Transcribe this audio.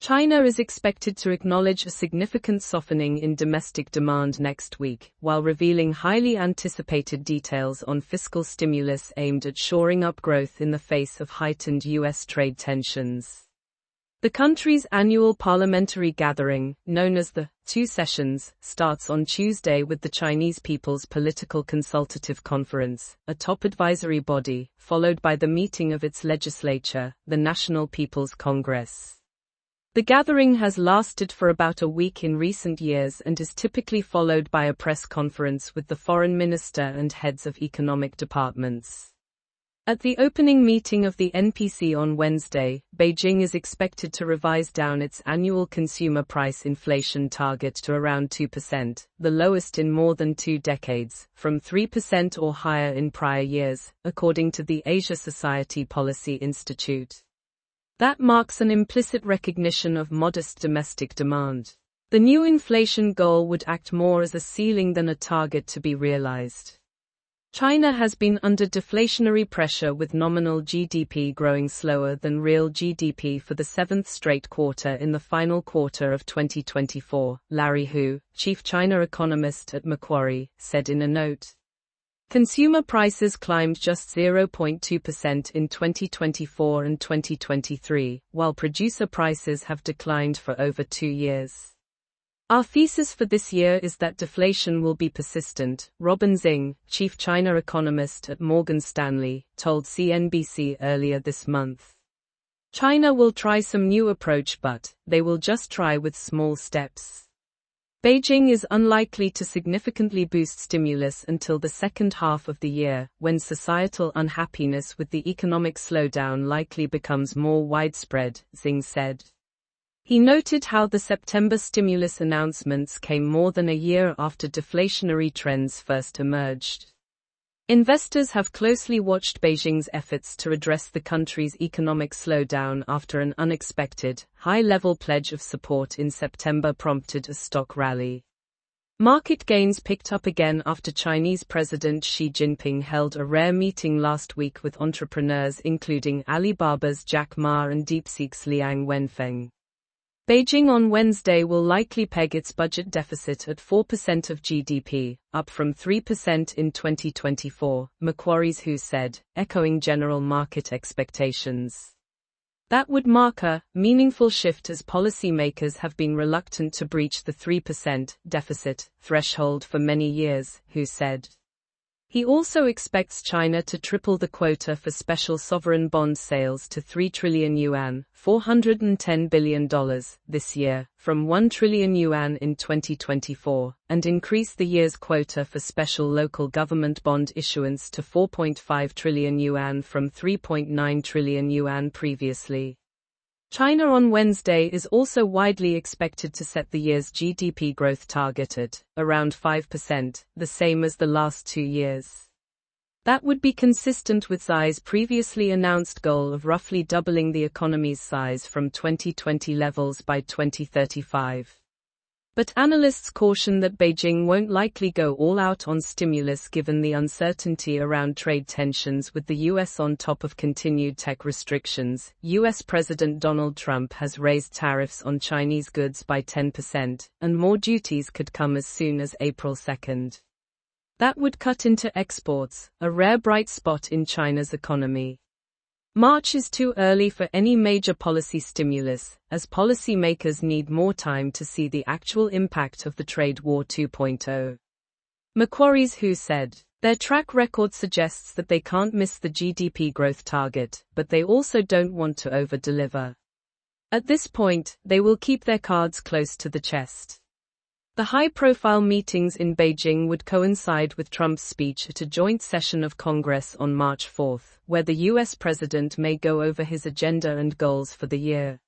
China is expected to acknowledge a significant softening in domestic demand next week, while revealing highly anticipated details on fiscal stimulus aimed at shoring up growth in the face of heightened U.S. trade tensions. The country's annual parliamentary gathering, known as the Two Sessions, starts on Tuesday with the Chinese People's Political Consultative Conference, a top advisory body, followed by the meeting of its legislature, the National People's Congress. The gathering has lasted for about a week in recent years and is typically followed by a press conference with the foreign minister and heads of economic departments. At the opening meeting of the NPC on Wednesday, Beijing is expected to revise down its annual consumer price inflation target to around 2%, the lowest in more than 2 decades, from 3% or higher in prior years, according to the Asia Society Policy Institute. That marks an implicit recognition of modest domestic demand. The new inflation goal would act more as a ceiling than a target to be realized. China has been under deflationary pressure with nominal GDP growing slower than real GDP for the 7th straight quarter in the final quarter of 2024, Larry Hu, chief China economist at Macquarie, said in a note. Consumer prices climbed just 0.2% in 2024 and 2023, while producer prices have declined for over 2 years. Our thesis for this year is that deflation will be persistent, Robin Xing, chief China economist at Morgan Stanley, told CNBC earlier this month. China will try some new approach, but they will just try with small steps. Beijing is unlikely to significantly boost stimulus until the second half of the year, when societal unhappiness with the economic slowdown likely becomes more widespread, Xing said. He noted how the September stimulus announcements came more than a year after deflationary trends first emerged. Investors have closely watched Beijing's efforts to address the country's economic slowdown after an unexpected, high-level pledge of support in September prompted a stock rally. Market gains picked up again after Chinese President Xi Jinping held a rare meeting last week with entrepreneurs including Alibaba's Jack Ma and DeepSeek's Liang Wenfeng. Beijing on Wednesday will likely peg its budget deficit at 4% of GDP, up from 3% in 2024, Macquarie's Hu said, echoing general market expectations. That would mark a meaningful shift as policymakers have been reluctant to breach the 3% deficit threshold for many years, Hu said. He also expects China to triple the quota for special sovereign bond sales to 3 trillion yuan, $410 billion, this year, from 1 trillion yuan in 2024, and increase the year's quota for special local government bond issuance to 4.5 trillion yuan from 3.9 trillion yuan previously. China on Wednesday is also widely expected to set the year's GDP growth target at around 5%, the same as the last 2 years. That would be consistent with Xi's previously announced goal of roughly doubling the economy's size from 2020 levels by 2035. But analysts caution that Beijing won't likely go all out on stimulus given the uncertainty around trade tensions with the U.S. on top of continued tech restrictions. U.S. President Donald Trump has raised tariffs on Chinese goods by 10%, and more duties could come as soon as April 2nd. That would cut into exports, a rare bright spot in China's economy. March is too early for any major policy stimulus, as policymakers need more time to see the actual impact of the trade war 2.0. Macquarie's Hu said, their track record suggests that they can't miss the GDP growth target, but they also don't want to over-deliver. At this point, they will keep their cards close to the chest. The high-profile meetings in Beijing would coincide with Trump's speech at a joint session of Congress on March 4, where the U.S. president may go over his agenda and goals for the year.